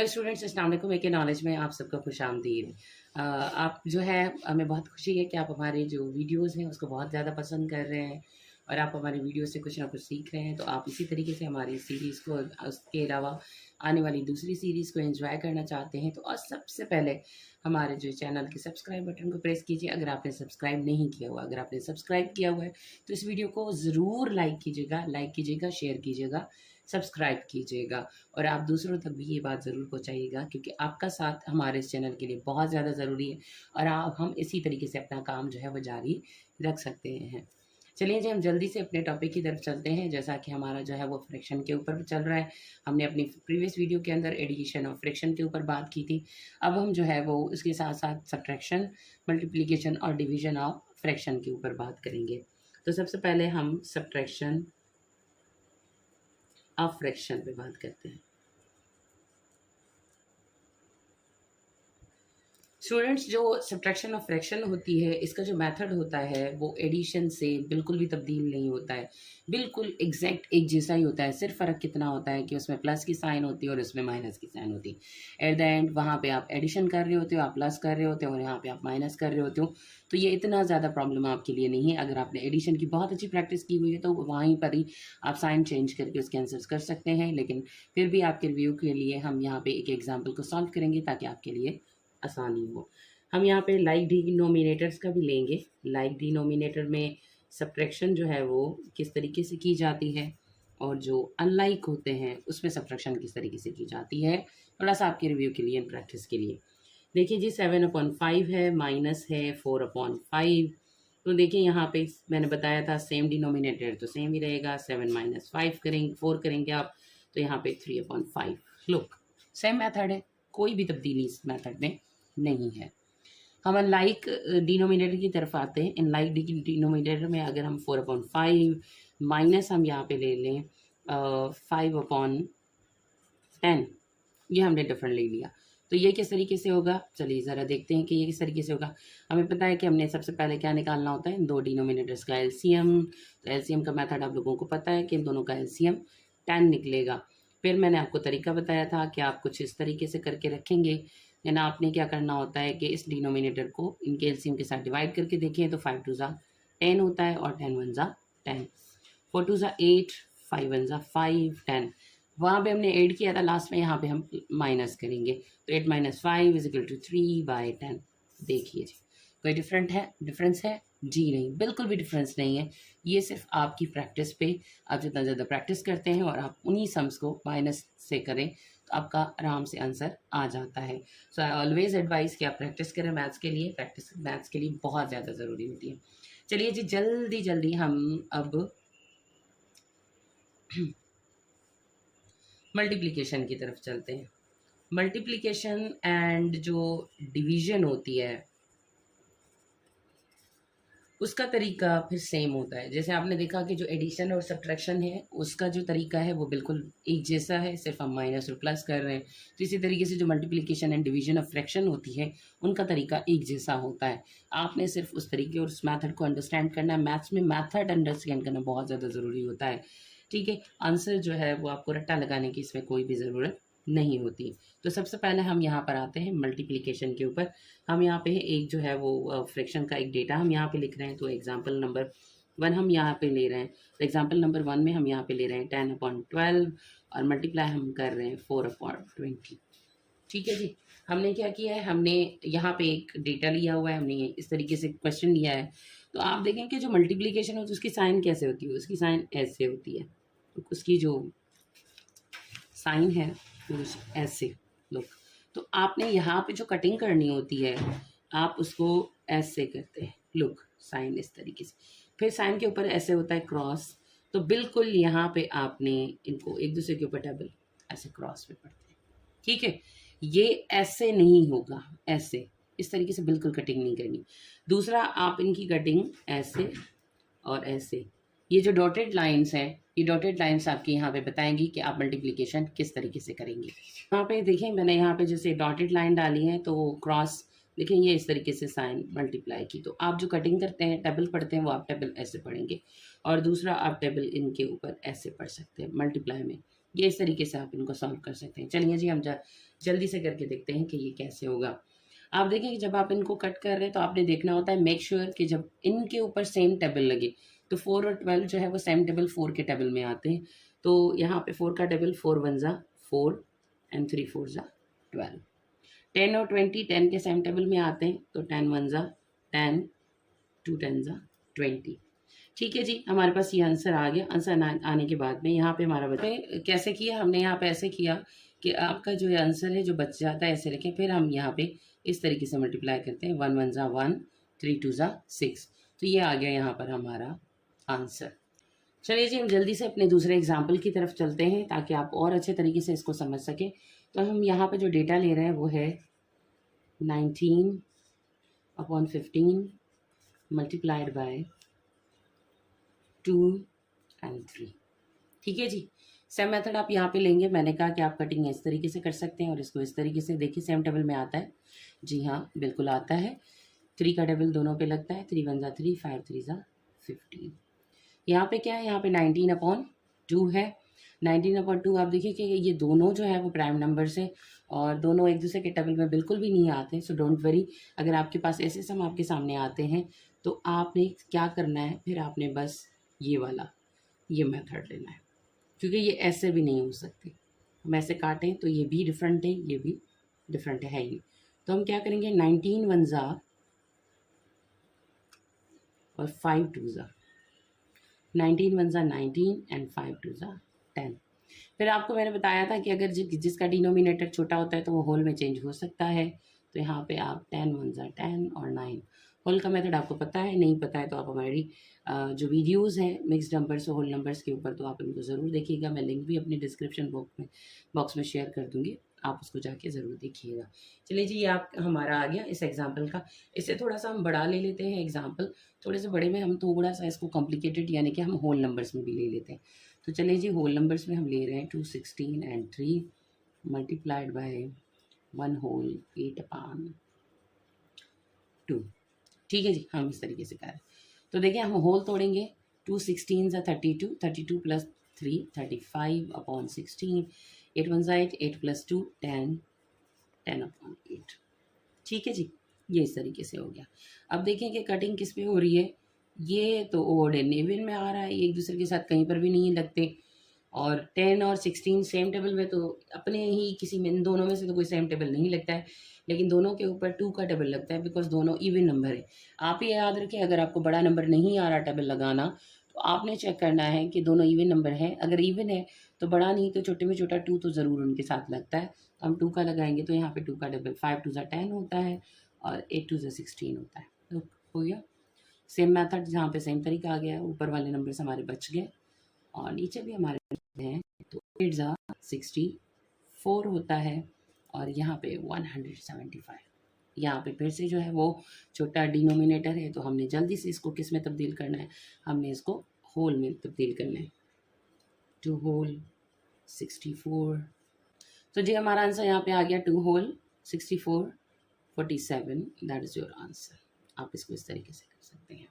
Hello students, अस्सलाम वालेकुम। एक नॉलेज में आप सबका खुशामदीद। आप जो है हमें बहुत खुशी है कि आप हमारे जो वीडियोस हैं उसको बहुत ज़्यादा पसंद कर रहे हैं और आप हमारी वीडियो से कुछ ना कुछ सीख रहे हैं। तो आप इसी तरीके से हमारी सीरीज़ को, उसके अलावा आने वाली दूसरी सीरीज़ को एंजॉय करना चाहते हैं तो सबसे पहले हमारे जो चैनल के सब्सक्राइब बटन को प्रेस कीजिए अगर आपने सब्सक्राइब नहीं किया हुआ। अगर आपने सब्सक्राइब किया हुआ है तो इस वीडियो को ज़रूर लाइक कीजिएगा, शेयर कीजिएगा, सब्सक्राइब कीजिएगा और आप दूसरों तक भी ये बात ज़रूर पहुँचाइएगा क्योंकि आपका साथ हमारे इस चैनल के लिए बहुत ज़्यादा ज़रूरी है और आप हम इसी तरीके से अपना काम जो है वो जारी रख सकते हैं। चलिए जी, हम जल्दी से अपने टॉपिक की तरफ चलते हैं। जैसा कि हमारा जो है वो फ्रैक्शन के ऊपर चल रहा है। हमने अपनी प्रीवियस वीडियो के अंदर एडिशन और फ्रैक्शन के ऊपर बात की थी। अब हम जो है वो उसके साथ साथ सब्ट्रैक्शन, मल्टीप्लिकेशन और डिवीज़न ऑफ फ्रैक्शन के ऊपर बात करेंगे। तो सबसे पहले हम सब्ट्रैक्शन ऑफ फ्रैक्शन पे बात करते हैं। स्टूडेंट्स, जो सब्ट्रैक्शन ऑफ फ्रैक्शन होती है इसका जो मेथड होता है वो एडिशन से बिल्कुल भी तब्दील नहीं होता है, बिल्कुल एग्जैक्ट एक जैसा ही होता है। सिर्फ फ़र्क कितना होता है कि उसमें प्लस की साइन होती है और उसमें माइनस की साइन होती है। एट द एंड वहाँ पे आप एडिशन कर रहे होते हो, आप प्लस कर रहे होते हो और यहाँ पे आप माइनस कर रहे होते हो। तो ये इतना ज़्यादा प्रॉब्लम आपके लिए नहीं है। अगर आपने एडिशन की बहुत अच्छी प्रैक्टिस की हुई है तो वहीं पर ही आप साइन चेंज करके उसके आंसर्स कर सकते हैं। लेकिन फिर भी आपके रिव्यू के लिए हम यहाँ पे एक एग्जाम्पल को सॉल्व करेंगे ताकि आपके लिए आसानी हो। हम यहाँ पे लाइक डिनोमिनेटर्स का भी लेंगे। लाइक डिनोमिनेटर में सब्ट्रैक्शन जो है वो किस तरीके से की जाती है और जो अनलाइक होते हैं उसमें सब्ट्रैक्शन किस तरीके से की जाती है, थोड़ा सा आपके रिव्यू के लिए, प्रैक्टिस के लिए। देखिए जी, 7/5 है, माइनस है 4/5। तो देखिए यहाँ पे मैंने बताया था सेम डिनोमिनेटर तो सेम ही रहेगा। 7 माइनस 5 करेंगे, 4 करेंगे आप, तो यहाँ पे 3/5। लुक, सेम मेथड है, कोई भी तब्दीली इस मेथड में नहीं है। हम अनलाइक डिनोमिनेटर की तरफ आते हैं। इनलाइक डिनोमिनेटर में अगर हम 4/5 माइनस हम यहाँ पे ले लें 5/10, ये हमने डिफरेंट ले लिया। तो ये किस तरीके से होगा, चलिए ज़रा देखते हैं कि ये किस तरीके से होगा। हमें पता है कि हमने सबसे पहले क्या निकालना होता है, इन दो डिनोमिनेटर्स का एलसीएम। तो एलसीएम का मेथड आप लोगों को पता है कि इन दोनों का एलसीएम 10 निकलेगा। फिर मैंने आपको तरीका बताया था कि आप कुछ इस तरीके से करके रखेंगे। देन आपने क्या करना होता है कि इस डिनोमिनेटर को इनके एलसीएम के साथ डिवाइड करके देखें तो 5 2 ज़ा 10 होता है और 10 1 ज़ा 10, 4 2 ज़ा 8, 5 1 ज़ा 5, 10। वहाँ पे हमने ऐड किया था, लास्ट में यहाँ पे हम माइनस करेंगे। तो 8 माइनस 5 इज इक्वल टू 3/10। देखिए जी, कोई डिफरेंस है जी? नहीं, बिल्कुल भी डिफरेंस नहीं है। ये सिर्फ आपकी प्रैक्टिस पे, आप जितना ज़्यादा प्रैक्टिस करते हैं और आप उन्हीं सम्स को माइनस से करें तो आपका आराम से आंसर आ जाता है। सो आई ऑलवेज एडवाइस कि आप प्रैक्टिस करें मैथ्स के लिए। प्रैक्टिस मैथ्स के लिए बहुत ज़्यादा ज़रूरी होती है। चलिए जी, जल्दी जल्दी हम अब मल्टीप्लिकेशन की तरफ चलते हैं। मल्टीप्लिकेशन एंड जो डिवीजन होती है उसका तरीका फिर सेम होता है। जैसे आपने देखा कि जो एडिशन और सब्ट्रैक्शन है उसका जो तरीका है वो बिल्कुल एक जैसा है, सिर्फ हम माइनस और प्लस कर रहे हैं। तो इसी तरीके से जो multiplication and division of fraction होती है उनका तरीका एक जैसा होता है। आपने सिर्फ उस तरीके और उस मैथड को अंडरस्टैंड करना है। मैथ्स में मैथड अंडरस्टैंड करना बहुत ज़्यादा ज़रूरी होता है। ठीक है, आंसर जो है वो आपको रट्टा लगाने की इसमें कोई भी ज़रूरत नहीं होती। तो सबसे पहले हम यहाँ पर आते हैं मल्टीप्लिकेशन के ऊपर। हम यहाँ पे एक जो है वो फ्रैक्शन का एक डेटा हम यहाँ पे लिख रहे हैं। तो एग्जांपल नंबर 1 हम यहाँ पे ले रहे हैं। तो एग्जांपल नंबर 1 में हम यहाँ पे ले रहे हैं 10/12 और मल्टीप्लाई हम कर रहे हैं 4/20। ठीक है जी, हमने क्या किया है, हमने यहाँ पे एक डेटा लिया हुआ है, हमने इस तरीके से क्वेश्चन लिया है। तो आप देखें कि जो मल्टीप्लीकेशन होती है उसकी साइन कैसे होती है, उसकी साइन ऐसे होती है। तो उसकी जो साइन है कुछ ऐसे, लुक। तो आपने यहाँ पे जो कटिंग करनी होती है आप उसको ऐसे करते हैं, लुक, साइन इस तरीके से। फिर साइन के ऊपर ऐसे होता है क्रॉस। तो बिल्कुल यहाँ पे आपने इनको एक दूसरे के ऊपर डबल ऐसे क्रॉस पे पढ़ते हैं। ठीक है, ये ऐसे नहीं होगा, ऐसे इस तरीके से बिल्कुल कटिंग नहीं करनी। दूसरा, आप इनकी कटिंग ऐसे और ऐसे, ये जो डॉटेड लाइंस हैं ये डॉटेड लाइंस आपकी यहाँ पे बताएंगी कि आप मल्टीप्लिकेशन किस तरीके से करेंगे। यहाँ पे देखें, मैंने यहाँ पे जैसे डॉटेड लाइन डाली है तो क्रॉस देखें, ये इस तरीके से साइन मल्टीप्लाई की। तो आप जो कटिंग करते हैं टेबल पढ़ते हैं वो आप टेबल ऐसे पढ़ेंगे। और दूसरा आप टेबल इनके ऊपर ऐसे पढ़ सकते हैं मल्टीप्लाई में। ये इस तरीके से आप इनको सॉल्व कर सकते हैं। चलिए जी हम जल्दी से करके देखते हैं कि ये कैसे होगा। आप देखें कि जब आप इनको कट कर रहे हैं तो आपने देखना होता है मेक श्योर कि जब इनके ऊपर सेम टेबल लगे, तो 4 और 12 जो है वो सेम टेबल 4 के टेबल में आते हैं। तो यहाँ पे 4 का टेबल 4 1 ज़ा 4 एंड 3 4 ज़ा 12। 10 और 20 10 के सेम टेबल में आते हैं, तो 10 1 ज़ा 10 2 10 ज़ा 20। ठीक है जी, हमारे पास ये आंसर आ गया। आंसर आने के बाद में यहाँ पे हमारा कैसे किया, हमने यहाँ पे ऐसे किया कि आपका जो आंसर है जो बच जाता है ऐसे रखें, फिर हम यहाँ पे इस तरीके से मल्टीप्लाई करते हैं 1 1 ज़ा 1 3 2 ज़ा 6। तो ये आ गया यहाँ पर हमारा आंसर। चलिए जी हम जल्दी से अपने दूसरे एग्जाम्पल की तरफ चलते हैं ताकि आप और अच्छे तरीके से इसको समझ सकें। तो हम यहाँ पे जो डेटा ले रहे हैं वो है 19/15 मल्टीप्लाइड बाय 2 एंड 3। ठीक है जी, सेम मेथड आप यहाँ पे लेंगे। मैंने कहा कि आप कटिंग इस तरीके से कर सकते हैं और इसको इस तरीके से। देखिए सेम टेबल में आता है, जी हाँ बिल्कुल आता है। 3 का टेबल दोनों पे लगता है, 3 1 ज़ा 3 5 3 ज़ा 15। यहाँ पे क्या है, यहाँ पे 19/2 है। 19/2 आप देखिए कि ये दोनों जो है वो प्राइम नंबर्स हैं और दोनों एक दूसरे के टेबल में बिल्कुल भी नहीं आते। सो डोंट वरी, अगर आपके पास ऐसे सम आपके सामने आते हैं तो आपने क्या करना है, फिर आपने बस ये वाला ये मेथड लेना है, क्योंकि ये ऐसे भी नहीं हो सकते। हम ऐसे काटें तो ये भी डिफरेंट है, ये भी डिफरेंट है ही। तो हम क्या करेंगे, 19 1 ज़ा और 5 2 ज़ा, 19 1 ज़ा 19 एंड 5 2 ज़ा 10। फिर आपको मैंने बताया था कि अगर जिसका डिनोमिनेटर छोटा होता है तो वो होल में चेंज हो सकता है। तो यहाँ पे आप 10 1 ज़ा 10 और 9। होल का मेथड आपको पता है, नहीं पता है तो आप हमारी जो वीडियोस हैं मिक्स्ड नंबर्स और होल नंबर्स के ऊपर, तो आप इनको ज़रूर देखिएगा। मैं लिंक भी अपने डिस्क्रिप्शन बॉक्स में शेयर कर दूँगी, आप उसको जाके ज़रूर देखिएगा। चलिए जी, ये आप हमारा आ गया इस एग्जाम्पल का। इससे थोड़ा सा हम बढ़ा ले लेते हैं एग्जाम्पल। थोड़े से बड़े में हम थोड़ा सा इसको कॉम्प्लिकेटेड यानी कि हम होल नंबर्स में भी ले लेते हैं। तो चलिए जी, होल नंबर्स में हम ले रहे हैं 216 एंड 3 मल्टीप्लाइड बाय 1 होल 8/2। ठीक है जी, हम इस तरीके से करें तो देखिए हम होल तोड़ेंगे। 2 16 ज़ा 32, 32 प्लस 3 35/16, 8 1 ज़ा 8, 8 प्लस 2 10, 10/8। ठीक है जी, ये इस तरीके से हो गया। अब देखें कि कटिंग किस पे हो रही है। ये तो ओड एंड इवन में आ रहा है, ये एक दूसरे के साथ कहीं पर भी नहीं लगते। और 10 और 16 सेम टेबल में, तो अपने ही किसी में इन दोनों में से तो कोई सेम टेबल नहीं लगता है, लेकिन दोनों के ऊपर 2 का टेबल लगता है बिकॉज दोनों इवन नंबर है। आप ये याद रखें, अगर आपको बड़ा नंबर नहीं आ रहा टेबल लगाना, तो आपने चेक करना है कि दोनों इवन नंबर है। अगर इवन है तो बड़ा नहीं तो छोटे में छोटा 2 तो ज़रूर उनके साथ लगता है। तो हम 2 का लगाएंगे तो यहाँ पे 2 का टेबल 5 2 ज़ा 10 होता है और 8 2 ज़ा 16 होता है। तो हो गया सेम मेथड, जहाँ पे सेम तरीका आ गया है। ऊपर वाले नंबर से हमारे बच गए और नीचे भी हमारे हैं। तो 8 ज़ा 64 होता है और यहाँ पे 175। यहाँ पे फिर से जो है वो छोटा डिनोमिनेटर है, तो हमने जल्दी से इसको किस में तब्दील करना है, हमने इसको होल में तब्दील करना है। 2 होल 64। तो जी हमारा आंसर यहाँ पे आ गया 2 whole 64 47। That is your answer. आप इसको इस तरीके से कर सकते हैं।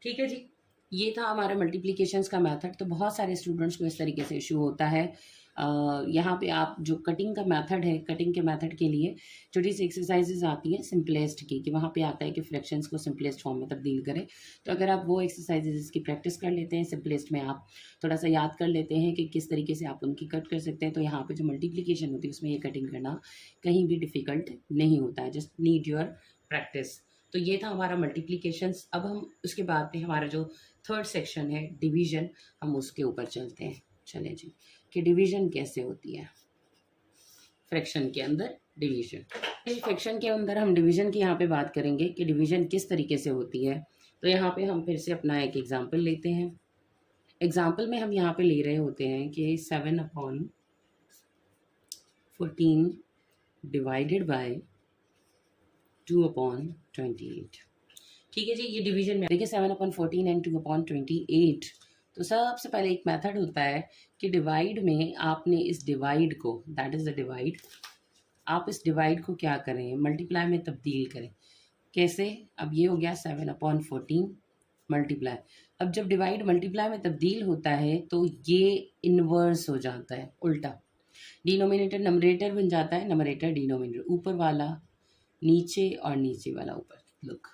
ठीक है जी, ये था हमारा मल्टीप्लिकेशंस का मेथड। तो बहुत सारे स्टूडेंट्स को इस तरीके से इशू होता है। यहाँ पे आप जो कटिंग का मेथड है, कटिंग के मेथड के लिए छोटी सी एक्सरसाइजेज आती हैं सिंपलेस्ट की, कि वहाँ पे आता है कि फ्रैक्शंस को सिंपलेस्ट फॉर्म में तब्दील करें। तो अगर आप वो एक्सरसाइजेज की प्रैक्टिस कर लेते हैं, सिंपलेस्ट में आप थोड़ा सा याद कर लेते हैं कि किस तरीके से आप उनकी कट कर सकते हैं, तो यहाँ पर जो मल्टीप्लिकेशन होती है उसमें ये कटिंग करना कहीं भी डिफ़िकल्ट नहीं होता है। Just need your practice. तो ये था हमारा मल्टीप्लिकेशंस। अब हम उसके बाद में हमारा जो थर्ड सेक्शन है डिवीज़न, हम उसके ऊपर चलते हैं। चलें जी, कि डिवीज़न कैसे होती है फ्रैक्शन के अंदर डिवीज़न। फ्रैक्शन के अंदर हम डिवीज़न की यहाँ पे बात करेंगे कि डिवीज़न किस तरीके से होती है। तो यहाँ पे हम फिर से अपना एक एग्जांपल लेते हैं। एग्जांपल में हम यहाँ पे ले रहे होते हैं कि 7/14 डिवाइडेड बाय 2/28। ठीक है जी, ये डिवीजन में देखिए 7/14 एंड 2/28। तो सबसे पहले एक मेथड होता है कि डिवाइड में आपने इस डिवाइड को, दैट इज़ द डिवाइड, आप इस डिवाइड को क्या करें, मल्टीप्लाई में तब्दील करें। कैसे, अब ये हो गया 7/14 मल्टीप्लाई। अब जब डिवाइड मल्टीप्लाई में तब्दील होता है तो ये इन्वर्स हो जाता है, उल्टा। डिनोमिनेटर नमरेटर बन जाता है, नमरेटर डिनोमिनेटर, ऊपर वाला नीचे और नीचे वाला ऊपर। लुक,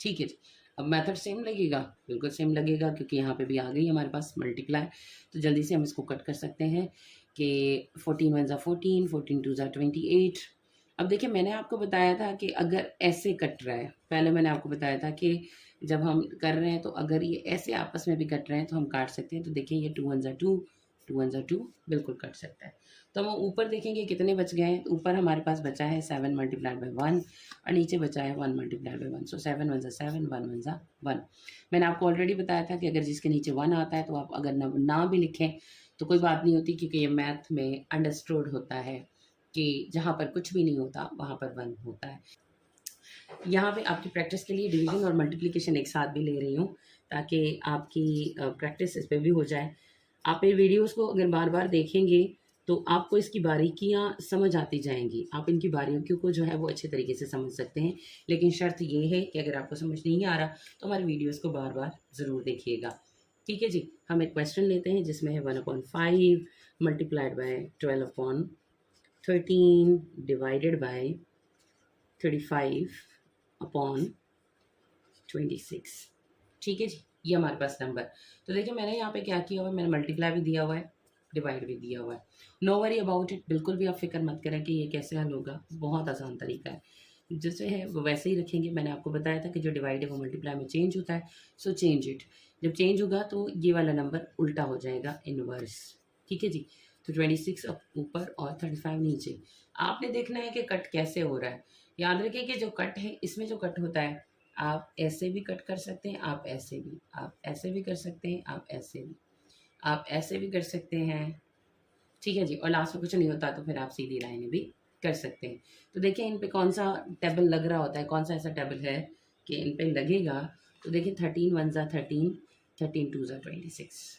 ठीक है जी। अब मेथड सेम लगेगा, बिल्कुल सेम लगेगा, क्योंकि यहाँ पे भी आ गई हमारे पास मल्टीप्लाई। तो जल्दी से हम इसको कट कर सकते हैं कि 14 वन ज़ा 14, 14 टू ज़ा 28। अब देखिए, मैंने आपको बताया था कि अगर ऐसे कट रहा है, पहले मैंने आपको बताया था कि जब हम कर रहे हैं तो अगर ये ऐसे आपस में भी कट रहे हैं तो हम काट सकते हैं। तो देखिए, ये 2 वन ज़ा 2, 2 वन ज़ा 2 बिल्कुल कट सकता है। तो हम ऊपर देखेंगे कितने बच गए हैं। तो ऊपर हमारे पास बचा है 7 मल्टीप्लाइड बाई 1 और नीचे बचा है 1 मल्टीप्लाइड बाई 1। सो 7 वन ज़ा 7, 1 वन ज़ा 1। मैंने आपको ऑलरेडी बताया था कि अगर जिसके नीचे 1 आता है तो आप अगर ना भी लिखें तो कोई बात नहीं होती, क्योंकि ये मैथ में अंडरस्टूड होता है कि जहाँ पर कुछ भी नहीं होता वहाँ पर 1 होता है। यहाँ पे आपकी प्रैक्टिस के लिए डिवीजन और मल्टीप्लिकेशन एक साथ भी ले रही हूँ, ताकि आपकी प्रैक्टिस इस पर भी हो जाए। आप ये वीडियोस को अगर बार बार देखेंगे तो आपको इसकी बारीकियाँ समझ आती जाएंगी। आप इनकी बारीकियों को जो है वो अच्छे तरीके से समझ सकते हैं। लेकिन शर्त ये है कि अगर आपको समझ नहीं आ रहा तो हमारे वीडियोस को बार बार ज़रूर देखिएगा। ठीक है जी। हम एक क्वेश्चन लेते हैं जिसमें है 1/5 मल्टीप्लाइड बाय 12/13 डिवाइडेड बाय 35/26। ठीक है जी। ये हमारे पास नंबर। तो देखिए, मैंने यहाँ पे क्या किया हुआ है, मैंने मल्टीप्लाई भी दिया हुआ है, डिवाइड भी दिया हुआ है। नो वरी अबाउट इट, बिल्कुल भी आप फिक्र मत करें कि ये कैसे हल होगा, बहुत आसान तरीका है। जैसे है वो वैसे ही रखेंगे। मैंने आपको बताया था कि जो डिवाइड है वो मल्टीप्लाई में चेंज होता है, सो चेंज इट। जब चेंज होगा तो ये वाला नंबर उल्टा हो जाएगा, इनवर्स। ठीक है जी। तो 26 ऊपर और 35 नीचे। आपने देखना है कि कट कैसे हो रहा है। याद रखिए कि जो कट है, इसमें जो कट होता है, आप ऐसे भी कट कर सकते हैं, आप ऐसे भी, आप ऐसे भी कर सकते हैं, आप ऐसे भी, आप ऐसे भी कर सकते हैं। ठीक है जी। और लास्ट में कुछ नहीं होता तो फिर आप सीधी लाइनें भी कर सकते हैं। तो देखिए, इन पे कौन सा टेबल लग रहा होता है, कौन सा ऐसा टेबल है कि इन पे लगेगा। तो देखिए, 13 वन ज़ा 13, 13 टू ज़ा 26,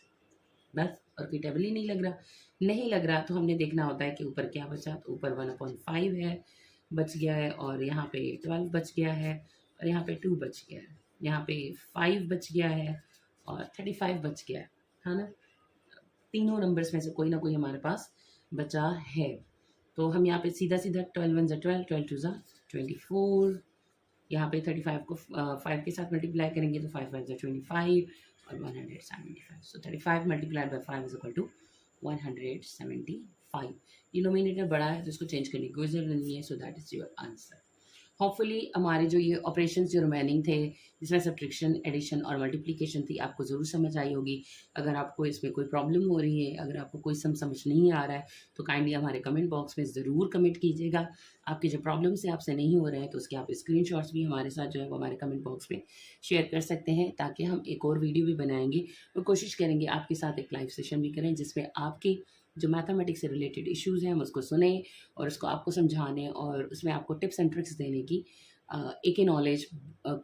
बस। और कोई टेबल ही नहीं लग रहा। नहीं लग रहा तो हमने देखना होता है कि ऊपर क्या बचा। तो ऊपर 1/5 है, बच गया है, और यहाँ पे 12 बच गया है, और यहाँ पे 2 बच गया है, यहाँ पे 5 बच गया है, और 35 बच गया है ना। तीनों नंबर्स में से कोई ना कोई हमारे पास बचा है। तो हम यहाँ पे सीधा सीधा 12 वन ज़ा 12, 12 टू ज़ा 24, यहाँ पे 35 को 5 के साथ मल्टीप्लाई करेंगे तो 5 5 ज़ा 25 और 175। So 35 multiplied by 5 is equal to 175। Denominator बड़ा है तो इसको चेंज करने की कोई ज़रूरत नहीं है। So that is your answer. Hopefully हमारे जो ये ऑपरेशंस जो रिमेनिंग थे, जिसमें सब्ट्रैक्शन, एडिशन और मल्टीप्लिकेशन थी, आपको ज़रूर समझ आई होगी। अगर आपको इसमें कोई प्रॉब्लम हो रही है, अगर आपको कोई समझ नहीं आ रहा है, तो काइंडली हमारे कमेंट बॉक्स में ज़रूर कमेंट कीजिएगा। आपके जो प्रॉब्लम्स हैं आपसे नहीं हो रहे हैं तो उसके आप स्क्रीनशॉट्स भी हमारे साथ जो है वो हमारे कमेंट बॉक्स में शेयर कर सकते हैं, ताकि हम एक और वीडियो भी बनाएंगे और कोशिश करेंगे आपके साथ एक लाइव सेशन भी करें, जिसमें आपके जो मैथमेटिक्स से रिलेटेड इश्यूज़ हैं हम उसको सुने और उसको आपको समझाने और उसमें आपको टिप्स एंड ट्रिक्स देने की एक ही नॉलेज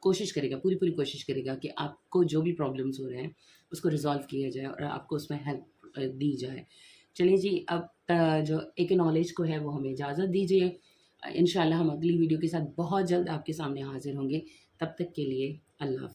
कोशिश करेगा, पूरी पूरी कोशिश करेगा कि आपको जो भी प्रॉब्लम्स हो रहे हैं उसको रिजॉल्व किया जाए और आपको उसमें हेल्प दी जाए। चलिए जी, अब जो एक नॉलेज को है वो हमें इजाज़त दीजिए। इंशाल्लाह हम अगली वीडियो के साथ बहुत जल्द आपके सामने हाजिर होंगे। तब तक के लिए अल्लाह।